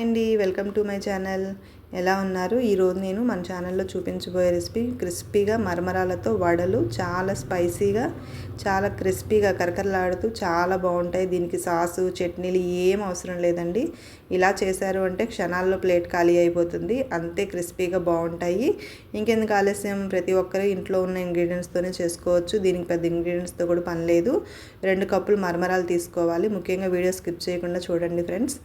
అండి welcome to my channel. ఎలా ఉన్నారు? ఈరోజు నేను మన ఛానల్లో చూపించబోయే రెసిపీ క్రిస్పీగా మరమరాలతో వడలు. చాలా స్పైసీగా, చాలా క్రిస్పీగా కరకరలాడుతూ చాలా బాగుంటాయి. దీనికి సాసు చట్నీలు ఏం అవసరం లేదండి. ఇలా చేశారు అంటే క్షణాల్లో ప్లేట్ ఖాళీ అయిపోతుంది. అంతే క్రిస్పీగా బాగుంటాయి. ఇంకెందుకు ఆలస్యం, ప్రతి ఒక్కరు ఇంట్లో ఉన్న ఇంగ్రీడియంట్స్తోనే చేసుకోవచ్చు. దీనికి పెద్ద ఇంగ్రీడియంట్స్తో కూడా పని లేదు. 2 కప్పులు మరమరాలు తీసుకోవాలి. ముఖ్యంగా వీడియో స్కిప్ చేయకుండా చూడండి ఫ్రెండ్స్.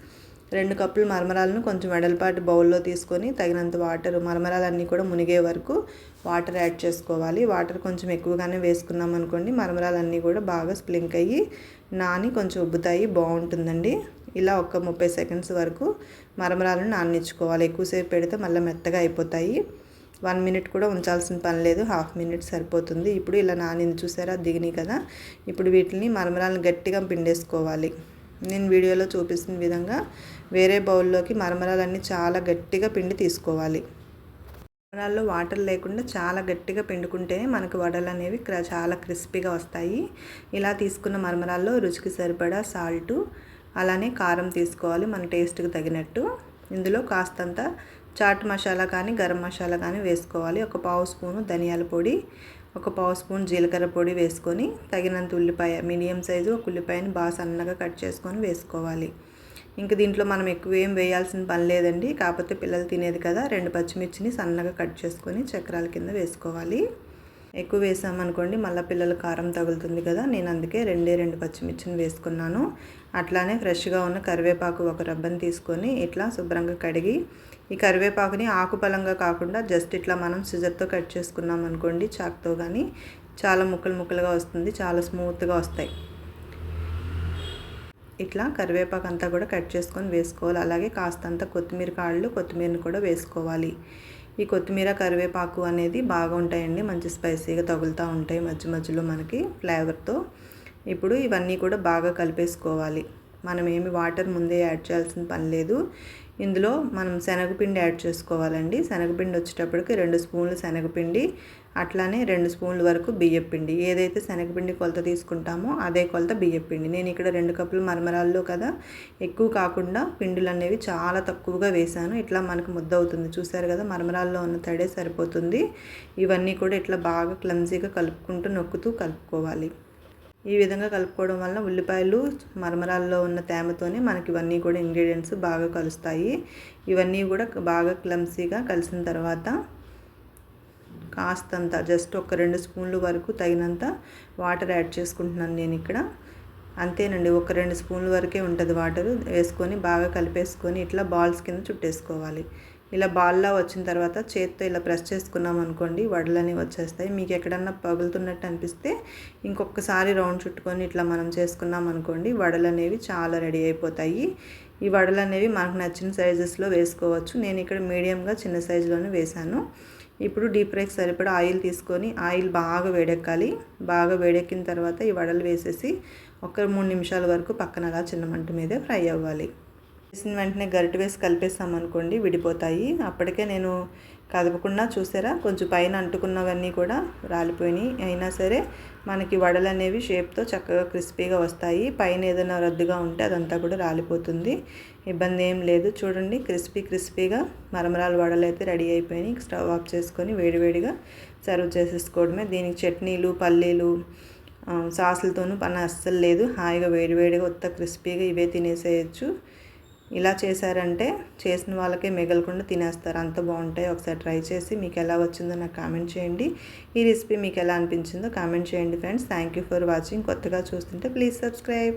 2 కప్పులు మరమరాలను కొంచెం వెడల్పాటి బౌల్లో తీసుకొని తగినంత వాటర్, మరమరాలన్నీ కూడా మునిగే వరకు వాటర్ యాడ్ చేసుకోవాలి. వాటర్ కొంచెం ఎక్కువగానే వేసుకున్నాం అనుకోండి, మరమరాలన్నీ కూడా బాగా స్ప్లింక్ అయ్యి నాని కొంచెం ఉబ్బుతాయి, బాగుంటుందండి. ఇలా ఒక 30 సెకండ్స్ వరకు మరమరాలను నాననిచ్చుకోవాలి. ఎక్కువసేపు పెడితే మళ్ళీ మెత్తగా అయిపోతాయి. 1 మినిట్ కూడా ఉంచాల్సిన పని లేదు, హాఫ్ మినిట్ సరిపోతుంది. ఇప్పుడు ఇలా నానింది చూసారా, దిగినాయి కదా. ఇప్పుడు వీటిని మరమరాలను గట్టిగా పిండేసుకోవాలి. నేను వీడియోలో చూపిస్తున్న విధంగా వేరే బౌల్లోకి మరమరాలన్నీ చాలా గట్టిగా పిండి తీసుకోవాలి. మరమరాల్లో వాటర్ లేకుండా చాలా గట్టిగా పిండుకుంటేనే మనకు వడలు అనేవి చాలా క్రిస్పీగా వస్తాయి. ఇలా తీసుకున్న మరమరాల్లో రుచికి సరిపడా సాల్టు, అలానే కారం తీసుకోవాలి మన టేస్ట్కి తగినట్టు. ఇందులో కాస్తంత చాట్ మసాలా కానీ గరం మసాలా కానీ వేసుకోవాలి. ఒక పావు స్పూను ధనియాల పొడి, ఒక పావు స్పూన్ జీలకర్ర పొడి వేసుకొని తగినంత ఉల్లిపాయ, మీడియం సైజు ఒక ఉల్లిపాయని బాగా సన్నగా కట్ చేసుకొని వేసుకోవాలి. ఇంక దీంట్లో మనం ఎక్కువ ఏం వేయాల్సిన పని లేదండి. కాకపోతే పిల్లలు తినేది కదా, 2 పచ్చిమిర్చిని సన్నగా కట్ చేసుకొని చక్రాల కింద వేసుకోవాలి. ఎక్కువ వేసామనుకోండి మళ్ళీ పిల్లలు కారం తగులుతుంది కదా, నేను అందుకే 2 పచ్చిమిర్చిని వేసుకున్నాను. అట్లానే ఫ్రెష్గా ఉన్న కరివేపాకు ఒక రబ్బని తీసుకొని ఇట్లా శుభ్రంగా కడిగి, ఈ కరివేపాకుని ఆకుపలంగా కాకుండా జస్ట్ ఇట్లా మనం సిజర్తో కట్ చేసుకున్నాం అనుకోండి, చాక్తో కానీ, చాలా ముక్కలుగా వస్తుంది, చాలా స్మూత్గా వస్తాయి. ఇట్లా కరివేపాకు అంతా కూడా కట్ చేసుకొని వేసుకోవాలి. అలాగే కాస్తంత కొత్తిమీర కాళ్ళు, కొత్తిమీరని కూడా వేసుకోవాలి. ఈ కొత్తిమీర కరివేపాకు అనేది బాగా ఉంటాయండి, మంచి స్పైసీగా తగులుతూ ఉంటాయి మధ్య మధ్యలో మనకి ఫ్లేవర్తో. ఇప్పుడు ఇవన్నీ కూడా బాగా కలిపేసుకోవాలి. మనం ఏమి వాటర్ ముందే యాడ్ చేయాల్సిన పని లేదు. ఇందులో మనం శనగపిండి యాడ్ చేసుకోవాలండి. శనగపిండి వచ్చేటప్పటికి 2 స్పూన్లు శనగపిండి, అట్లానే 2 స్పూన్ల వరకు బియ్యపిండి. ఏదైతే శనగపిండి కొలత తీసుకుంటామో అదే కొలత బియ్యపిండి. నేను ఇక్కడ 2 కప్పులు మరమరాల్లో కదా, ఎక్కువ కాకుండా పిండిలు అనేవి చాలా తక్కువగా వేశాను. ఇట్లా మనకు ముద్ద అవుతుంది చూసారు కదా, మరమరాల్లో ఉన్న తడే సరిపోతుంది. ఇవన్నీ కూడా ఇట్లా బాగా క్లమ్జీగా కలుపుకుంటూ నొక్కుతూ కలుపుకోవాలి. ఈ విధంగా కలుపుకోవడం వల్ల ఉల్లిపాయలు మరమరాల్లో ఉన్న తేమతోనే మనకి ఇవన్నీ కూడా ఇంగ్రీడియంట్స్ బాగా కలుస్తాయి. ఇవన్నీ కూడా బాగా క్లమ్సీగా కలిసిన తర్వాత కాస్తంత జస్ట్ ఒక 2 స్పూన్ల వరకు తగినంత వాటర్ యాడ్ చేసుకుంటున్నాను నేను ఇక్కడ. అంతేనండి, ఒక 2 స్పూన్ల వరకే ఉంటుంది వాటరు. వేసుకొని బాగా కలిపేసుకొని ఇట్లా బాల్స్ కింద చుట్టేసుకోవాలి. ఇలా బాల్లా వచ్చిన తర్వాత చేత్తో ఇలా ప్రెస్ చేసుకున్నాం అనుకోండి, వడలు అనేవి వచ్చేస్తాయి. మీకు ఎక్కడన్నా పగులుతున్నట్టు అనిపిస్తే ఇంకొకసారి రౌండ్ చుట్టుకొని ఇట్లా మనం చేసుకున్నాం అనుకోండి, వడలు అనేవి చాలా రెడీ అయిపోతాయి. ఈ వడలు అనేవి మనకు నచ్చిన సైజెస్లో వేసుకోవచ్చు. నేను ఇక్కడ మీడియంగా చిన్న సైజులోనే వేశాను. ఇప్పుడు డీప్ ఫ్రైకి సరిపడా ఆయిల్ తీసుకొని, ఆయిల్ బాగా వేడెక్కాలి. బాగా వేడెక్కిన తర్వాత ఈ వడలు వేసేసి ఒక 3 నిమిషాల వరకు పక్కన అలా చిన్న మంట మీదే ఫ్రై అవ్వాలి. వేసిన వెంటనే గరిటె వేసి కలిపేసామనుకోండి విడిపోతాయి. అప్పటికే నేను కదపకుండా చూసారా, కొంచెం పైన అంటుకున్నవన్నీ కూడా రాలిపోయినాయి. అయినా సరే మనకి వడలు అనేవి షేప్తో చక్కగా క్రిస్పీగా వస్తాయి. పైన ఏదైనా రద్దుగా ఉంటే అదంతా కూడా రాలిపోతుంది, ఇబ్బంది ఏం లేదు. చూడండి, క్రిస్పీగా మరమరాల వడలు అయితే రెడీ అయిపోయినాయి. స్టవ్ ఆఫ్ చేసుకొని వేడివేడిగా సర్వ్ చేసేసుకోవడమే. దీనికి చట్నీలు, పల్లీలు, సాసులతోనూ పని అస్సలు లేదు. హాయిగా వేడివేడిగా ఉత్త క్రిస్పీగా ఇవే తినేసేయచ్చు. ఇలా చేశారంటే చేసిన వాళ్ళకే మిగలకుండా తినేస్తారు, అంత బాగుంటాయి. ఒకసారి ట్రై చేసి మీకు ఎలా వచ్చిందో నాకు కామెంట్ చేయండి. ఈ రెసిపీ మీకు ఎలా అనిపించిందో కామెంట్ చేయండి friends. Thank you for watching. కొత్తగా చూస్తుంటే ప్లీజ్ సబ్స్క్రైబ్.